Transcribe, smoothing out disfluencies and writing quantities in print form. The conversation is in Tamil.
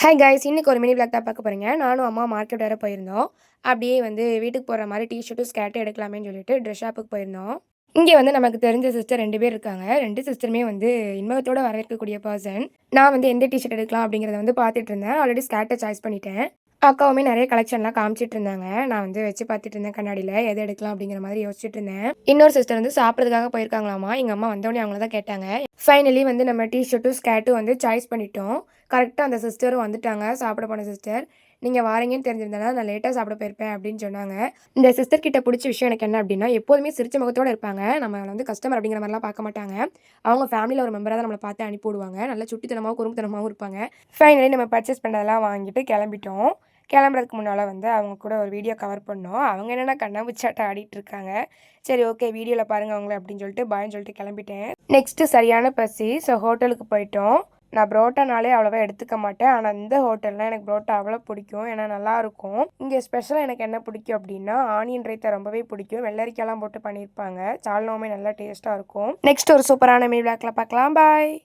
ஹாய் காய்ஸ், இன்னைக்கு ஒரு மினி விளாக் தான் பார்க்க போறீங்க. நானும் அம்மா மார்க்கெட் வர போயிருந்தோம். அப்படியே வீட்டுக்கு போகிற மாதிரி ஷர்ட்டும் ஸ்கர்ட்டும் எடுக்கலாமேன்னு சொல்லிட்டு ட்ரெஸ் ஷாப்புக்கு போயிருந்தோம். இங்கே நமக்கு தெரிஞ்ச சிஸ்டர் 2 பேர் இருக்காங்க. 2 சிஸ்டருமே இன்பத்தோட வரவேற்கக்கூடிய பர்சன். நான் எந்த ஷர்ட் எடுக்கலாம் அப்படிங்கிறத பார்த்துட்டு இருந்தேன். ஆல்ரெடி ஸ்கர்ட்டை சாய்ஸ் பண்ணிட்டேன். அக்காவுமே நிறைய கலெக்ஷன்லாம் காமிச்சிட்டு இருந்தாங்க. நான் வச்சு பார்த்துட்டு இருந்தேன் கண்ணாடியில் எது எடுக்கலாம் அப்படிங்கிற மாதிரி யோசிச்சுட்டு இருந்தேன். இன்னொரு சிஸ்டர் சாப்பிட்றதுக்காக போயிருக்காங்களாமா. எங்கள் அம்மா வந்தோடனே அவங்கள தான் கேட்டாங்க. ஃபைனலி நம்ம ஷர்ட்டும் ஸ்கர்ட்டும் சாய்ஸ் பண்ணிட்டோம். கரெக்டாக அந்த சிஸ்டரும் வந்துட்டாங்க. சாப்பிட போன சிஸ்டர், நீங்கள் வாரீங்கன்னு தெரிஞ்சிருந்தேன்னா நான் லேட்டாக சாப்பிட போயிருப்பேன் அப்படின்னு சொன்னாங்க. இந்த சிஸ்டர் கிட்ட பிடிச்ச விஷயம் எனக்கு என்ன அப்படின்னா, எப்போதுமே சிரிச்ச முகத்தோடு இருப்பாங்க. நம்ம கஸ்டமர் அப்படிங்கிற மாதிரிலாம் பார்க்க மாட்டாங்க. அவங்க ஃபேமிலியில் ஒரு மெம்பராக தான் நம்மளை பார்த்து அனுப்பி விடுவாங்க. நல்லா சுட்டித்தனமாகவும் குறும்புத்தனமாகவும் இருப்பாங்க. ஃபைனலி நம்ம பர்ச்சேஸ் பண்ணதெல்லாம் வாங்கிட்டு கிளம்பிட்டோம். கிளம்புறதுக்கு முன்னால் அவங்க கூட ஒரு வீடியோ கவர் பண்ணோம். அவங்க என்னென்னா கண்ணாமூச்சாட்டம் ஆடிட்டு இருக்காங்க. சரி, ஓகே, வீடியோவில் பாருங்கள் அவங்கள அப்படின்னு சொல்லிட்டு பாய்ன்னு சொல்லிட்டு கிளம்பிட்டேன். நெக்ஸ்ட்டு சரியான பசி. ஸோ ஹோட்டலுக்கு போயிட்டோம். நான் புரோட்டானாலே அவ்வளோவா எடுத்துக்க மாட்டேன். ஆனால் இந்த ஹோட்டலில் எனக்கு புரோட்டா அவ்வளோ பிடிக்கும். ஏன்னா நல்லாயிருக்கும். இங்கே ஸ்பெஷலாக எனக்கு என்ன பிடிக்கும் அப்படின்னா, ஆனியன் ரைத்தா ரொம்பவே பிடிக்கும். வெள்ளரிக்காய்லாம் போட்டு பண்ணியிருப்பாங்க. சால்னாவுமே நல்லா டேஸ்ட்டாக இருக்கும். நெக்ஸ்ட் ஒரு சூப்பரான மீல் விளாக்ல பார்க்கலாம். பாய்.